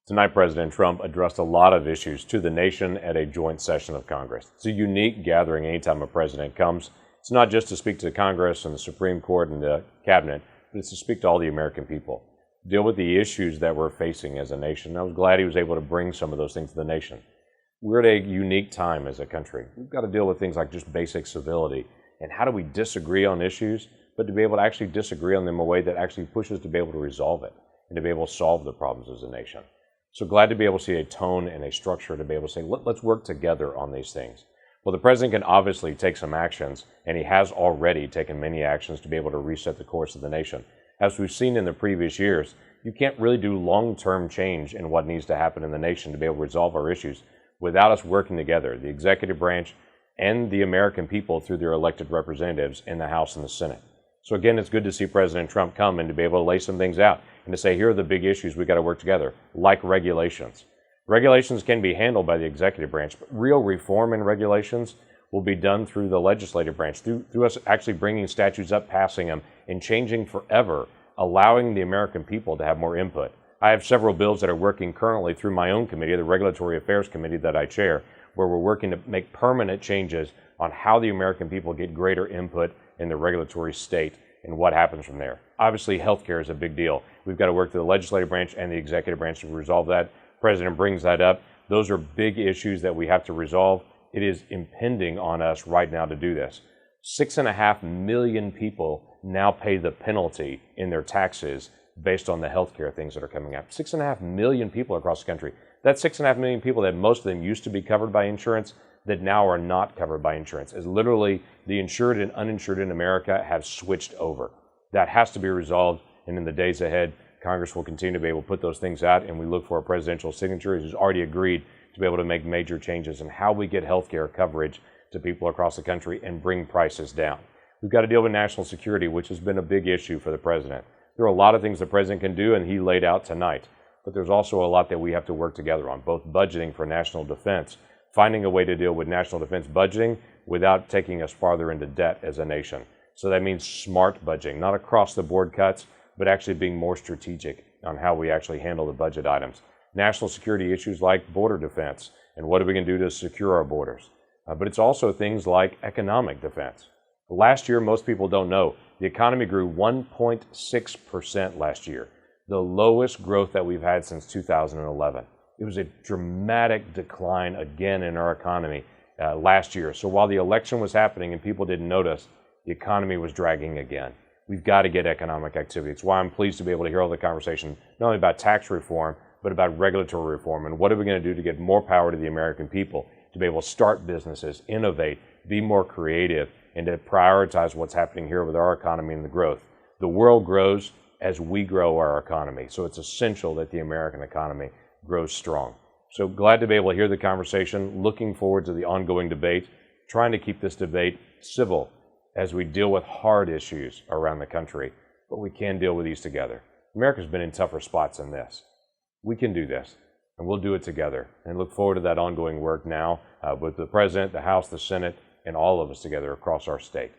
Tonight, President Trump addressed a lot of issues to the nation at a joint session of Congress. It's a unique gathering anytime a president comes. It's not just to speak to Congress and the Supreme Court and the cabinet, but it's to speak to all the American people, deal with the issues that we're facing as a nation. I was glad he was able to bring some of those things to the nation. We're at a unique time as a country. We've got to deal with things like just basic civility and how do we disagree on issues, but to be able to actually disagree on them in a way that actually pushes to be able to resolve it and to be able to solve the problems as a nation. So glad to be able to see a tone and a structure to be able to say, let's work together on these things. Well, the president can obviously take some actions, and he has already taken many actions to be able to reset the course of the nation. As we've seen in the previous years, you can't really do long-term change in what needs to happen in the nation to be able to resolve our issues without us working together, the executive branch and the American people through their elected representatives in the House and the Senate. So again, it's good to see President Trump come and to be able to lay some things out and to say, here are the big issues we've got to work together, like regulations. Regulations can be handled by the executive branch, but real reform in regulations will be done through the legislative branch, through us actually bringing statutes up, passing them, and changing forever, allowing the American people to have more input. I have several bills that are working currently through my own committee, the Regulatory Affairs Committee that I chair, where we're working to make permanent changes on how the American people get greater input in the regulatory state and what happens from there. Obviously, healthcare is a big deal. We've got to work through the legislative branch and the executive branch to resolve that. The president brings that up. Those are big issues that we have to resolve. It is impending on us right now to do this. 6.5 million people now pay the penalty in their taxes based on the healthcare things that are coming up. 6.5 million people across the country. That's 6.5 million people that most of them used to be covered by insurance that now are not covered by insurance. As literally the insured and uninsured in America have switched over. That has to be resolved, and in the days ahead, Congress will continue to be able to put those things out, and we look for a presidential signature who's already agreed to be able to make major changes in how we get health care coverage to people across the country and bring prices down. We've got to deal with national security, which has been a big issue for the president. There are a lot of things the president can do, and he laid out tonight, but there's also a lot that we have to work together on, both budgeting for national defense, finding a way to deal with national defense budgeting without taking us farther into debt as a nation. So that means smart budgeting, not across-the-board cuts, but actually being more strategic on how we actually handle the budget items. National security issues like border defense, and what are we going to do to secure our borders? But it's also things like economic defense. Last year, most people don't know, the economy grew 1.6% last year, the lowest growth that we've had since 2011. It was a dramatic decline again in our economy last year. So while the election was happening and people didn't notice, the economy was dragging again. We've got to get economic activity. It's why I'm pleased to be able to hear all the conversation, not only about tax reform, but about regulatory reform. And what are we going to do to get more power to the American people, to be able to start businesses, innovate, be more creative, and to prioritize what's happening here with our economy and the growth. The world grows as we grow our economy. So it's essential that the American economy grows strong. So glad to be able to hear the conversation, looking forward to the ongoing debate, trying to keep this debate civil as we deal with hard issues around the country, but we can deal with these together. America's been in tougher spots than this. We can do this, and we'll do it together, and look forward to that ongoing work now with the President, the House, the Senate, and all of us together across our state.